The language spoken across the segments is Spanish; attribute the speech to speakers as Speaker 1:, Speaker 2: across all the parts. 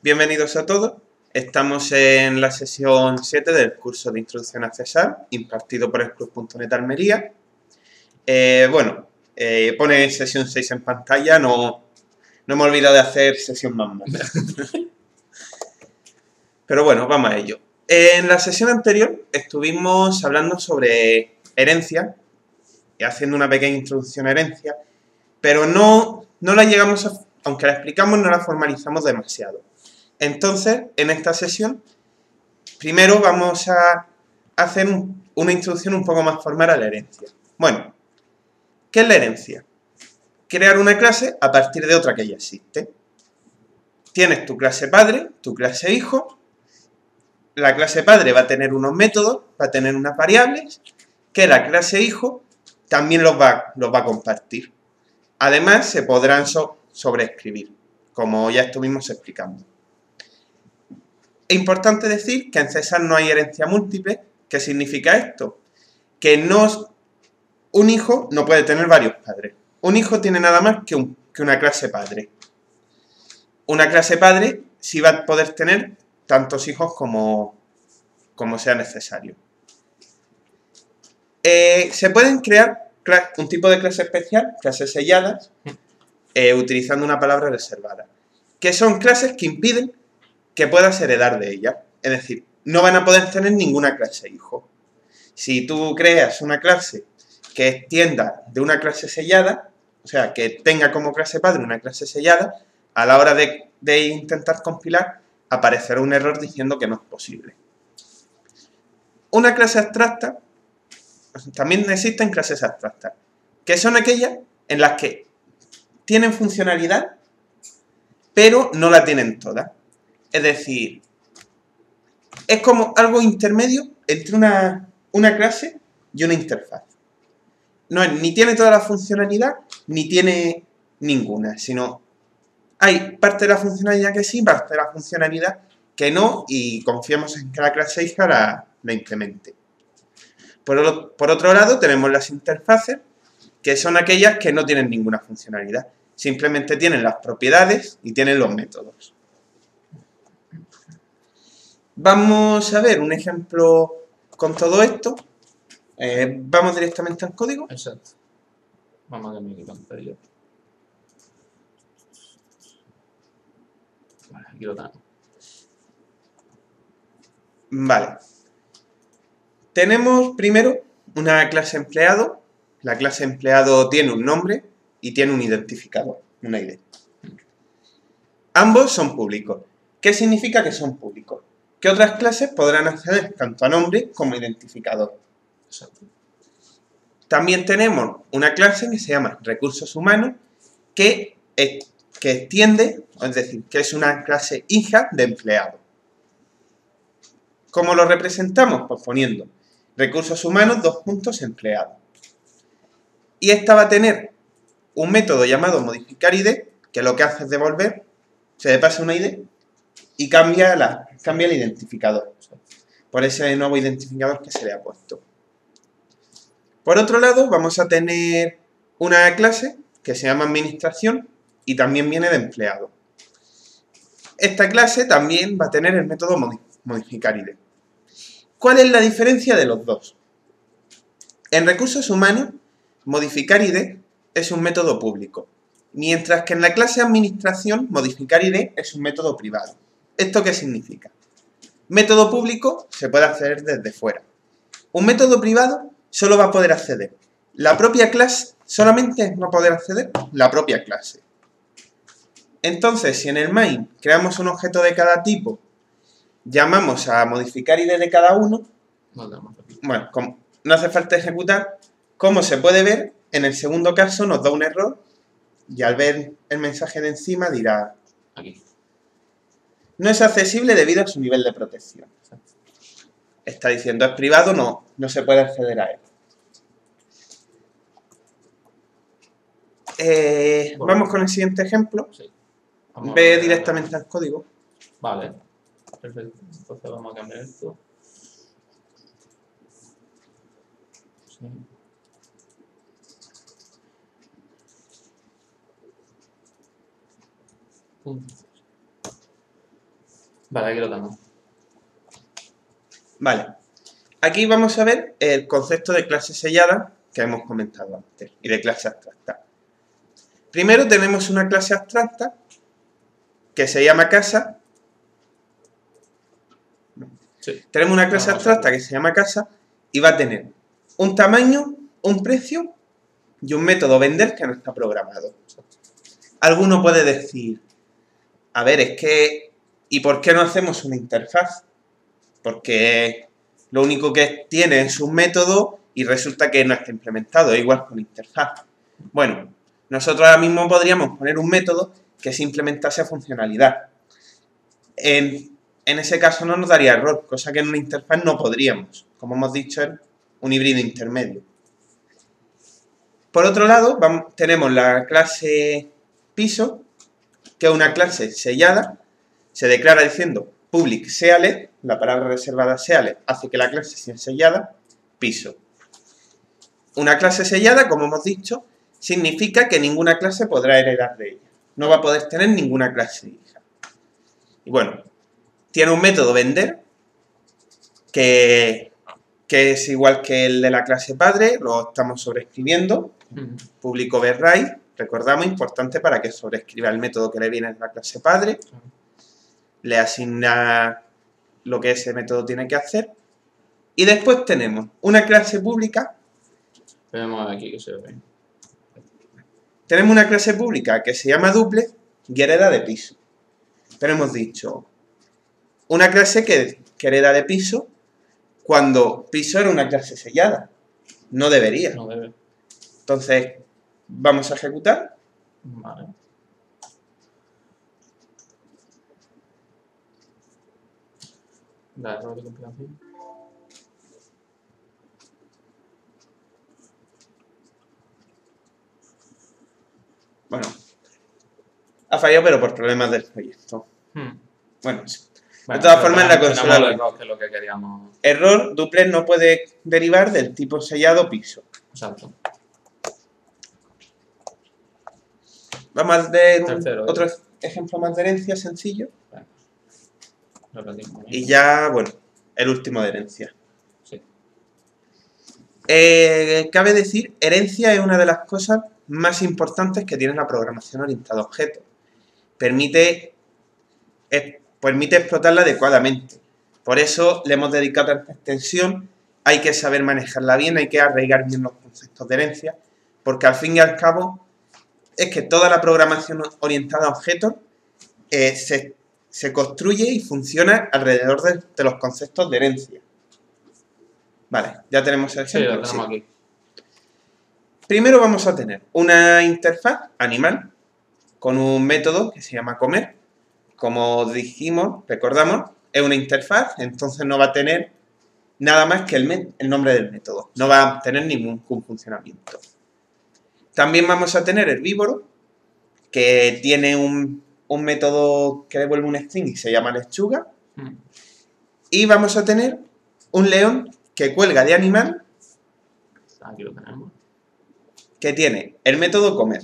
Speaker 1: Bienvenidos a todos. Estamos en la sesión 7 del curso de Introducción a Cesar, impartido por el Club.net Almería. Pone sesión 6 en pantalla, no me he olvidado de hacer sesión más. Pero bueno, vamos a ello. En la sesión anterior estuvimos hablando sobre herencia, y haciendo una pequeña introducción a herencia, pero no la llegamos a, aunque la explicamos, no la formalizamos demasiado. Entonces, en esta sesión, primero vamos a hacer una introducción un poco más formal a la herencia. Bueno, ¿qué es la herencia? Crear una clase a partir de otra que ya existe. Tienes tu clase padre, tu clase hijo. La clase padre va a tener unos métodos, va a tener unas variables, que la clase hijo también los va a compartir. Además, se podrán sobreescribir, como ya estuvimos explicando. Es importante decir que en Cesar no hay herencia múltiple. ¿Qué significa esto? Que un hijo no puede tener varios padres. Un hijo tiene nada más que una clase padre. Una clase padre sí va a poder tener tantos hijos como sea necesario. Se pueden crear un tipo de clase especial, clases selladas, utilizando una palabra reservada, que son clases que impiden que puedas heredar de ellas. Es decir, no van a poder tener ninguna clase hijo. Si tú creas una clase que extienda de una clase sellada, o sea, que tenga como clase padre una clase sellada, a la hora de intentar compilar, aparecerá un error diciendo que no es posible. Una clase abstracta, también existen clases abstractas, que son aquellas en las que tienen funcionalidad, pero no la tienen todas. Es decir, es como algo intermedio entre una clase y una interfaz. Ni tiene toda la funcionalidad, ni tiene ninguna, sino hay parte de la funcionalidad que sí, parte de la funcionalidad que no, y confiamos en que la clase hija la implemente. Por otro lado, tenemos las interfaces, que son aquellas que no tienen ninguna funcionalidad. Simplemente tienen las propiedades y tienen los métodos. Vamos a ver un ejemplo con todo esto. Vamos directamente al código.
Speaker 2: Exacto. Vamos a cambiar mi pantalla. Vale, aquí lo tenemos.
Speaker 1: Vale. Tenemos primero una clase empleado. La clase empleado tiene un nombre y tiene un identificador, una ID. Ambos son públicos. ¿Qué significa que son públicos? Que otras clases podrán acceder tanto a nombre como a identificador.
Speaker 2: Exacto.
Speaker 1: También tenemos una clase que se llama recursos humanos, que extiende, es decir, que es una clase hija de empleado. ¿Cómo lo representamos? Pues poniendo recursos humanos, empleado. Y esta va a tener un método llamado modificar ID, que lo que hace es devolver, se le pasa una ID y cambia el identificador. Por ese nuevo identificador que se le ha puesto. Por otro lado, vamos a tener una clase que se llama administración y también viene de empleado. Esta clase también va a tener el método modificar ID. ¿Cuál es la diferencia de los dos? En recursos humanos, modificar ID es un método público, mientras que en la clase administración, modificar ID es un método privado. ¿Esto qué significa? Método público se puede acceder desde fuera. Un método privado solo va a poder acceder la propia clase, solamente va a poder acceder la propia clase. Entonces, si en el main creamos un objeto de cada tipo, llamamos a modificar ID de cada uno, bueno, como no hace falta ejecutar, como se puede ver, en el segundo caso nos da un error y al ver el mensaje de encima dirá
Speaker 2: aquí.
Speaker 1: No es accesible debido a su nivel de protección. Está diciendo es privado, no se puede acceder a él. Vamos con el siguiente ejemplo.
Speaker 2: Sí.
Speaker 1: Ve directamente al código.
Speaker 2: Vale. Perfecto. Entonces vamos a cambiar esto. Sí. Punto. Vale, aquí lo tengo.
Speaker 1: Vale. Aquí vamos a ver el concepto de clase sellada que hemos comentado antes y de clase abstracta. Primero tenemos una clase abstracta que se llama casa.
Speaker 2: Sí.
Speaker 1: Tenemos una clase abstracta que se llama casa y va a tener un tamaño, un precio y un método vender que no está programado. Alguno puede decir, a ver, es que, ¿y por qué no hacemos una interfaz? Porque lo único que tiene es un método y resulta que no está implementado, es igual con interfaz. Bueno, nosotros ahora mismo podríamos poner un método que se implementase a funcionalidad. En ese caso no nos daría error, cosa que en una interfaz no podríamos. Como hemos dicho, es un híbrido intermedio. Por otro lado, tenemos la clase piso, que es una clase sellada. Se declara diciendo public sealed, la palabra reservada sealed hace que la clase sea sellada, piso. Una clase sellada, como hemos dicho, significa que ninguna clase podrá heredar de ella. No va a poder tener ninguna clase hija. Y bueno, tiene un método vender que es igual que el de la clase padre, lo estamos sobreescribiendo. Public override, recordamos, importante para que sobreescriba el método que le viene de la clase padre. Le asigna lo que ese método tiene que hacer. Y después tenemos una clase pública.
Speaker 2: Vemos aquí que se ve.
Speaker 1: Tenemos una clase pública que se llama duplex y hereda de piso. Pero hemos dicho, una clase que hereda de piso cuando piso era una clase sellada. No debería.
Speaker 2: No debe.
Speaker 1: Entonces, vamos a ejecutar.
Speaker 2: Vale. Da error de compilación.
Speaker 1: Bueno, ha fallado, pero por problemas del proyecto. Bueno, sí. De todas formas, en la consola.
Speaker 2: Error, que es lo que queríamos.
Speaker 1: Error, duplex no puede derivar del tipo sellado piso.
Speaker 2: Exacto.
Speaker 1: Vamos a ver
Speaker 2: Tercero,
Speaker 1: otro ejemplo más de herencia sencillo.
Speaker 2: Repetimos.
Speaker 1: Y ya, bueno, el último de herencia.
Speaker 2: Sí.
Speaker 1: Cabe decir, herencia es una de las cosas más importantes que tiene la programación orientada a objetos. Permite explotarla adecuadamente. Por eso le hemos dedicado tanta extensión. Hay que saber manejarla bien, hay que arraigar bien los conceptos de herencia, porque al fin y al cabo es que toda la programación orientada a objetos se construye y funciona alrededor de los conceptos de herencia. Vale, ya tenemos el ejemplo.
Speaker 2: Sí, lo tenemos aquí.
Speaker 1: Primero vamos a tener una interfaz animal con un método que se llama comer. Como dijimos, recordamos, es una interfaz, entonces no va a tener nada más que el nombre del método. No va a tener ningún funcionamiento. También vamos a tener herbívoro, que tiene un método que devuelve un string y se llama lechuga. Y vamos a tener un león que cuelga de animal.
Speaker 2: Aquí lo tenemos.
Speaker 1: Que tiene el método comer.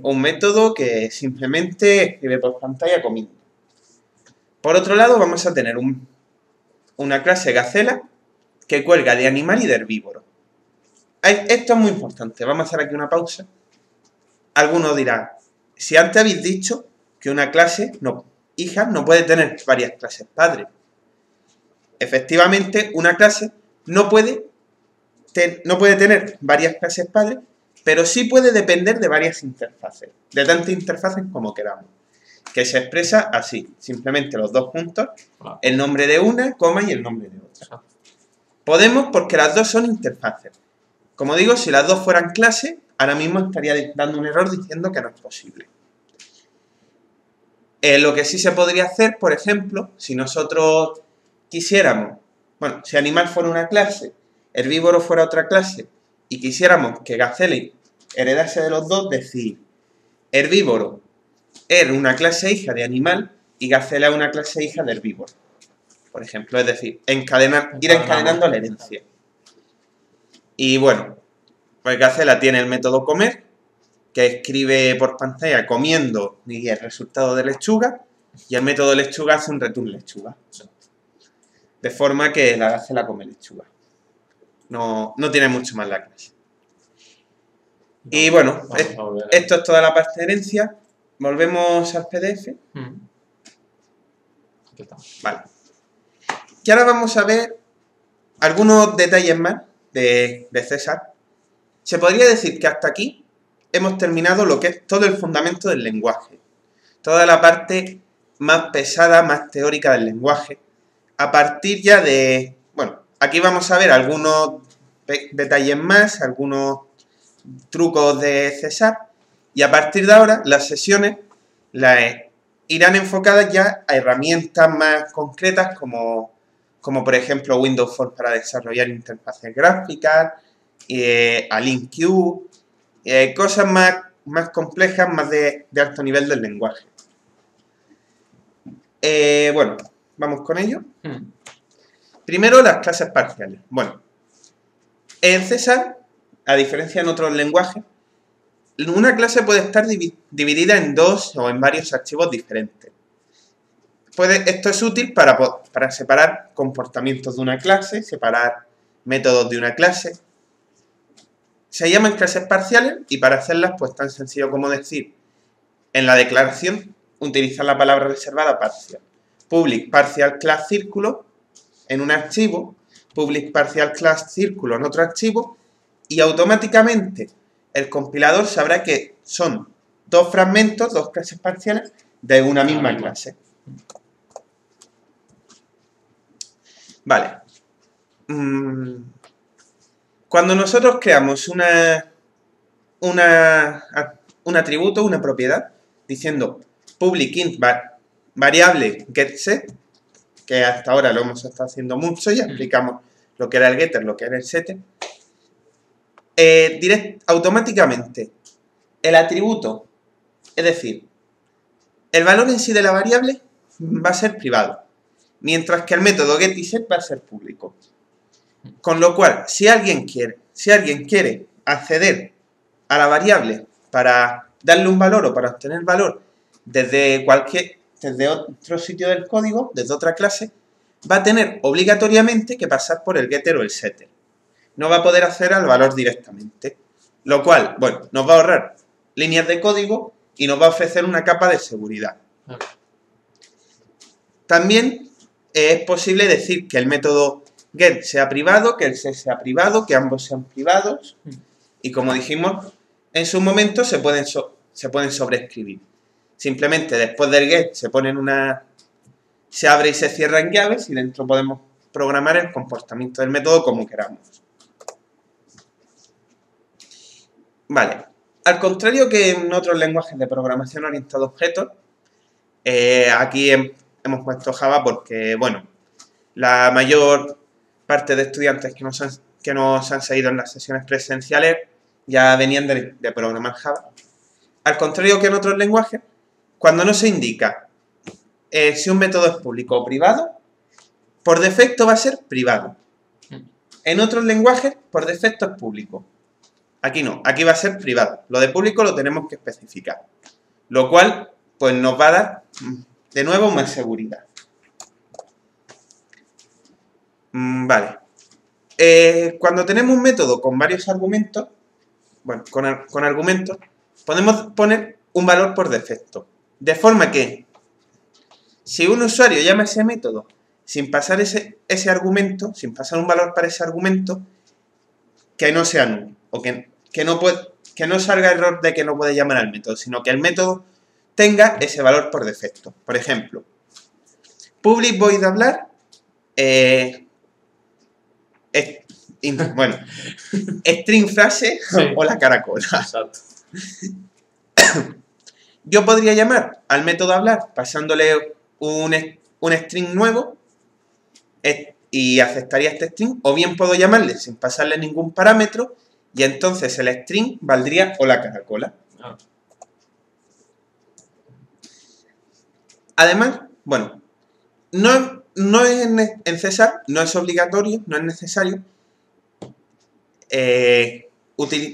Speaker 1: Un método que simplemente escribe por pantalla comiendo. Por otro lado, vamos a tener una clase gacela que cuelga de animal y de herbívoro. Esto es muy importante. Vamos a hacer aquí una pausa. Algunos dirán, si antes habéis dicho que una clase hija no puede tener varias clases padre. Efectivamente, una clase no puede tener varias clases padre, pero sí puede depender de varias interfaces, de tantas interfaces como queramos, que se expresa así, simplemente los dos juntos, el nombre de una, coma y el nombre de otra. Podemos porque las dos son interfaces. Como digo, si las dos fueran clases, ahora mismo estaría dando un error diciendo que no es posible. Lo que sí se podría hacer, por ejemplo, si nosotros quisiéramos, bueno, si animal fuera una clase, herbívoro fuera otra clase, y quisiéramos que gacela heredase de los dos, decir, herbívoro es una clase hija de animal y gacela es una clase hija de herbívoro. Por ejemplo, es decir, ir encadenando la herencia. Y bueno, pues gacela tiene el método comer, que escribe por pantalla comiendo y el resultado de lechuga. Y el método lechuga hace un return lechuga. De forma que la hace la come lechuga. No tiene mucho más la clase. Y bueno, esto es toda la parte de herencia. Volvemos al PDF.
Speaker 2: Aquí está.
Speaker 1: Vale. Y ahora vamos a ver algunos detalles más de César. Se podría decir que hasta aquí hemos terminado lo que es todo el fundamento del lenguaje. Toda la parte más pesada, más teórica del lenguaje. A partir ya de... Bueno, aquí vamos a ver algunos detalles más, algunos trucos de César. Y a partir de ahora, las sesiones irán enfocadas ya a herramientas más concretas como por ejemplo Windows Forms para desarrollar interfaces gráficas, a LINQ, cosas más complejas, más de alto nivel del lenguaje. Bueno, vamos con ello. Primero, las clases parciales. Bueno, en César, a diferencia en otros lenguajes, una clase puede estar dividida en dos o en varios archivos diferentes. Esto es útil para separar comportamientos de una clase, separar métodos de una clase. Se llaman clases parciales y para hacerlas, pues tan sencillo como decir en la declaración, utilizar la palabra reservada parcial. Public partial class círculo en un archivo, public partial class círculo en otro archivo y automáticamente el compilador sabrá que son dos fragmentos, dos clases parciales de una misma clase. Vale. Cuando nosotros creamos un atributo, una propiedad, diciendo public int variable getSet, que hasta ahora lo hemos estado haciendo mucho, ya explicamos lo que era el getter, lo que era el setter, automáticamente el atributo, es decir, el valor en sí de la variable va a ser privado, mientras que el método get y set va a ser público. Con lo cual, si alguien quiere acceder a la variable para darle un valor o para obtener valor desde otro sitio del código, desde otra clase, va a tener obligatoriamente que pasar por el getter o el setter. No va a poder acceder al valor directamente. Lo cual, bueno, nos va a ahorrar líneas de código y nos va a ofrecer una capa de seguridad. También es posible decir que el método get sea privado, que el set sea privado, que ambos sean privados. Y como dijimos, en su momento se pueden sobreescribir. Simplemente después del get se abre y se cierra en llaves y dentro podemos programar el comportamiento del método como queramos. Vale. Al contrario que en otros lenguajes de programación orientada a objetos, aquí hemos puesto Java porque, bueno, la mayor parte de estudiantes que nos han seguido en las sesiones presenciales ya venían de programar Java. Al contrario que en otros lenguajes, cuando no se indica si un método es público o privado, por defecto va a ser privado. En otros lenguajes, por defecto es público. Aquí no, aquí va a ser privado. Lo de público lo tenemos que especificar. Lo cual, pues nos va a dar, de nuevo, más seguridad. Vale. Cuando tenemos un método con varios argumentos, bueno, con argumentos, podemos poner un valor por defecto. De forma que, si un usuario llama ese método sin pasar ese argumento, sin pasar un valor para ese argumento, que no sea null, o que no salga error de que no puede llamar al método, sino que el método tenga ese valor por defecto. Por ejemplo, public void hablar, bueno, string frase o la caracola.
Speaker 2: Exacto.
Speaker 1: Yo podría llamar al método hablar pasándole un string nuevo y aceptaría este string, o bien puedo llamarle sin pasarle ningún parámetro y entonces el string valdría o la caracola. Además, bueno, en César no es obligatorio, no es necesario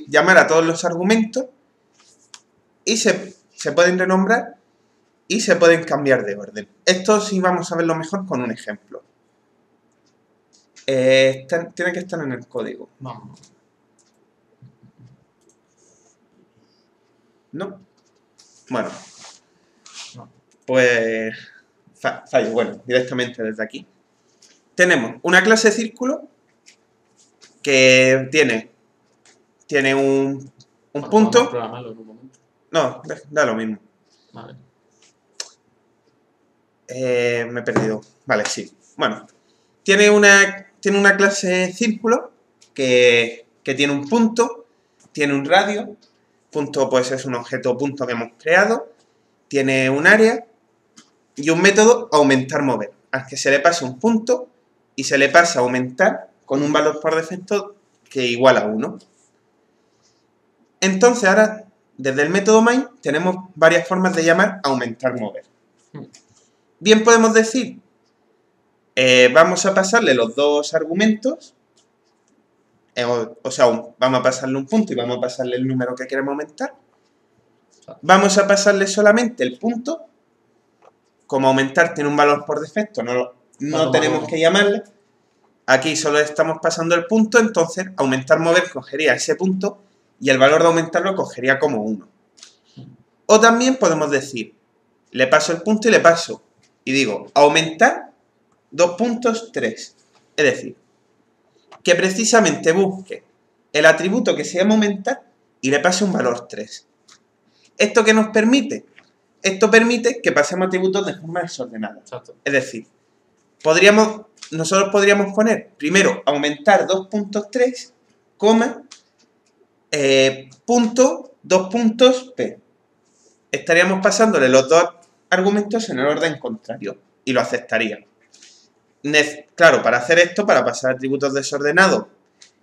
Speaker 1: llamar a todos los argumentos y se pueden renombrar y se pueden cambiar de orden. Esto sí vamos a verlo mejor con un ejemplo. Tiene que estar en el código.
Speaker 2: Vamos.
Speaker 1: ¿No? Bueno.
Speaker 2: No.
Speaker 1: Pues fallo. Bueno, directamente desde aquí. Tenemos una clase círculo que tiene un
Speaker 2: Bueno,
Speaker 1: punto.
Speaker 2: vamos a programarlo en un momento.
Speaker 1: No, da lo mismo.
Speaker 2: Vale.
Speaker 1: Me he perdido. Vale, sí. Bueno, tiene una clase círculo que tiene un punto, tiene un radio. Punto pues es un objeto punto que hemos creado. Tiene un área y un método aumentar-mover, al que se le pasa un punto y se le pasa aumentar con un valor por defecto que igual a 1. Entonces ahora, desde el método main, tenemos varias formas de llamar aumentar-mover. Bien podemos decir, vamos a pasarle los dos argumentos, o sea, vamos a pasarle un punto y vamos a pasarle el número que queremos aumentar. Vamos a pasarle solamente el punto. Como aumentar tiene un valor por defecto, no tenemos que llamarle. Aquí solo estamos pasando el punto, entonces aumentar-mover cogería ese punto y el valor de aumentarlo cogería como 1. O también podemos decir, le paso el punto y le paso, y digo, aumentar 2 puntos 3. Es decir, que precisamente busque el atributo que se llama aumentar y le pase un valor 3. ¿Esto qué nos permite? Esto permite que pasemos atributos de forma desordenada.
Speaker 2: Exacto.
Speaker 1: Es decir, nosotros podríamos poner primero aumentar 2 puntos 3, coma, punto 2 puntos p. Estaríamos pasándole los dos argumentos en el orden contrario y lo aceptaría. Claro, para hacer esto, para pasar atributos desordenados,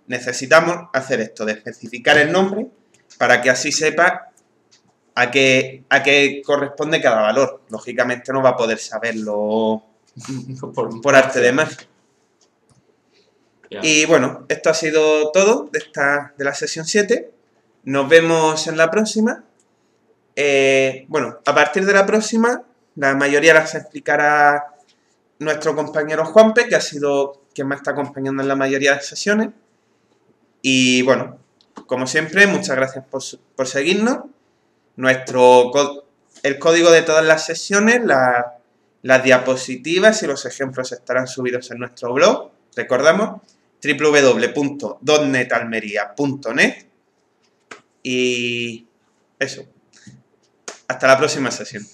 Speaker 1: necesitamos hacer esto, de especificar el nombre para que así sepa a qué corresponde cada valor. Lógicamente no va a poder saberlo por arte de magia. Y bueno, esto ha sido todo de la sesión 7. Nos vemos en la próxima. Bueno, a partir de la próxima, la mayoría las explicará nuestro compañero Juanpe, que ha sido quien me está acompañando en la mayoría de las sesiones. Y bueno, como siempre, muchas gracias por seguirnos. El código de todas las sesiones, las diapositivas y los ejemplos estarán subidos en nuestro blog. Recordamos, www.dotnetalmería.net. Y eso. Hasta la próxima sesión.